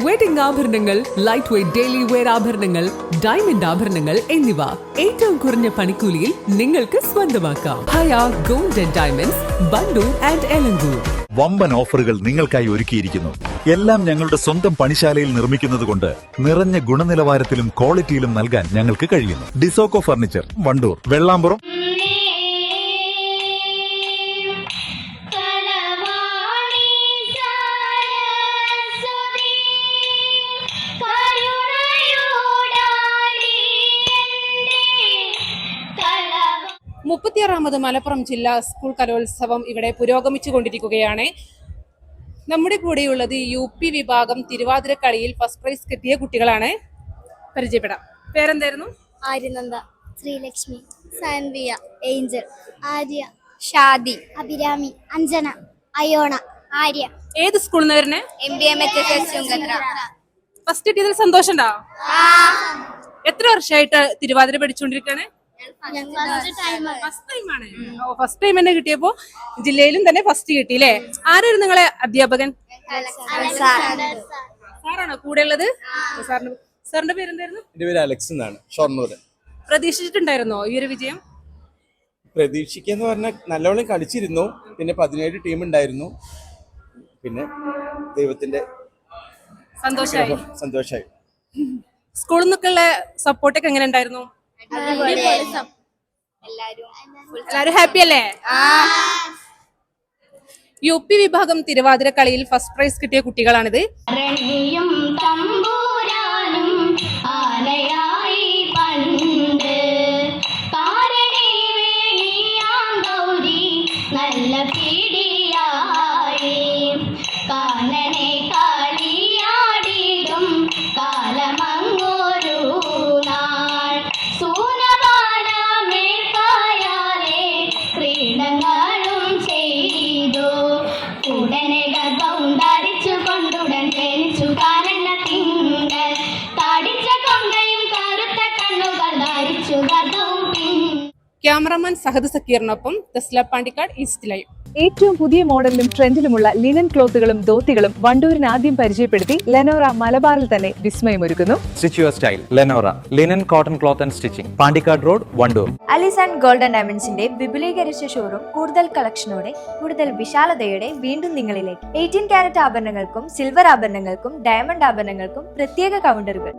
Wedding ആഭരണങ്ങൾ, light weight daily wear ആഭരണങ്ങൾ, diamond ആഭരണങ്ങൾ എന്നിവ ഏറ്റവും കുറഞ്ഞ പണിക്കൂലിയിൽ നിങ്ങൾക്ക് സ്വന്തമാക്കാം. Haya gold and diamonds, Wandoor and Elankur. വമ്പൻ ഓഫറുകൾ നിങ്ങൾക്കായി ഒരുക്കിയിരിക്കുന്നു. എല്ലാം ഞങ്ങളുടെ സ്വന്തം പണിശാലയിൽ നിർമ്മിക്കുന്നത് കൊണ്ട് നിറഞ്ഞ ഗുണനിലവാരത്തിലും ക്വാളിറ്റിയിലും നൽകാൻ ഞങ്ങൾക്ക് കഴിയുന്നു. ഡിസോക്കോ ഫർണിച്ചർ, വണ്ടൂർ, വെള്ളാമ്പുറം. മുപ്പത്തിയാറാമത് മലപ്പുറം ജില്ലാ സ്കൂൾ കലോത്സവം ഇവിടെ പുരോഗമിച്ചുകൊണ്ടിരിക്കുകയാണ്. നമ്മുടെ കൂടെയുള്ളത് UP വിഭാഗം തിരുവാതിരക്കളിയിൽ ഫസ്റ്റ് പ്രൈസ് കിട്ടിയ കുട്ടികളാണ്. പരിചയപ്പെടാം. പേരെന്തായിരുന്നു? ആര്യനന്ദ, ശ്രീലക്ഷ്മി, സാൻവിയ, ഏഞ്ചൽ, ആര്യ, ഷാദി, അഭിരാമി, അഞ്ജന, അയോണ, ആര്യ. ഏത് സ്കൂളിൽ നിന്ന് വരുന്നേ? MBMHS ചുങ്കത്ര. ഫസ്റ്റ് കിട്ടിയതിൽ സന്തോഷം ഉണ്ടോ? എത്ര വർഷമായിട്ട് തിരുവാതിര പഠിച്ചുകൊണ്ടിരിക്കുകയാണ്? ഫസ്റ്റ് ടൈം തന്നെ കിട്ടിയപ്പോ ജില്ലയിലും തന്നെ ഫസ്റ്റ് കിട്ടി അല്ലേ? ആരായിരുന്നു നിങ്ങളെ അധ്യാപകൻ? സാറാണോ കൂടെ ഉള്ളത്? സാറിന്റെ പേരെന്തായിരുന്നു? എന്റെ പേര് അലക്സ് എന്നാണ്, ഷൊർണൂർ. പ്രതീക്ഷിച്ചിട്ടുണ്ടായിരുന്നോ ഈ ഒരു വിജയം? പ്രതീക്ഷിക്കാന്ന് പറഞ്ഞാൽ നല്ലവണ്ണം കളിച്ചിരുന്നു. പിന്നെ 17 ടീം ഉണ്ടായിരുന്നു. പിന്നെ ദൈവത്തിന്റെ സന്തോഷമായി. സ്കൂളിൽ നിന്നൊക്കെയുള്ള സപ്പോർട്ടൊക്കെ എങ്ങനെ ഉണ്ടായിരുന്നു? എല്ലാരും ഹാപ്പി അല്ലേ? UP വിഭാഗം തിരുവാതിരക്കളിയിൽ ഫസ്റ്റ് പ്രൈസ് കിട്ടിയ കുട്ടികളാണിത്. ക്യാമറാമാൻ സഹദ് സക്കീറിനൊപ്പം തസ്ല പാണ്ടിക്കാട്, ഈസ്റ്റ് ലൈവ്. ഏറ്റവും പുതിയ മോഡലിലും ട്രെൻഡിലുമുള്ള ലിനൻ ക്ലോത്തുകളും ധോത്തികളും വണ്ടൂരിന് ആദ്യം പരിചയപ്പെടുത്തി ലെനോറ മലബാറിൽ തന്നെ വിസ്മയമൊരുക്കുന്നു. Stitch your style Lenora linen cotton cloth and stitching, Pandikkad road, Wandoor. Alis and golden ഡയമണ്ട്സിന്റെ വിപുലീകരിച്ച ഷോറൂം കൂടുതൽ കളക്ഷനോടെ കൂടുതൽ വിശാലതയോടെ വീണ്ടും നിങ്ങളിലേക്ക്. 18 കാരറ്റ് ആഭരണങ്ങൾക്കും സിൽവർ ആഭരണങ്ങൾക്കും ഡയമണ്ട് ആഭരണങ്ങൾക്കും പ്രത്യേക കൗണ്ടറുകൾ.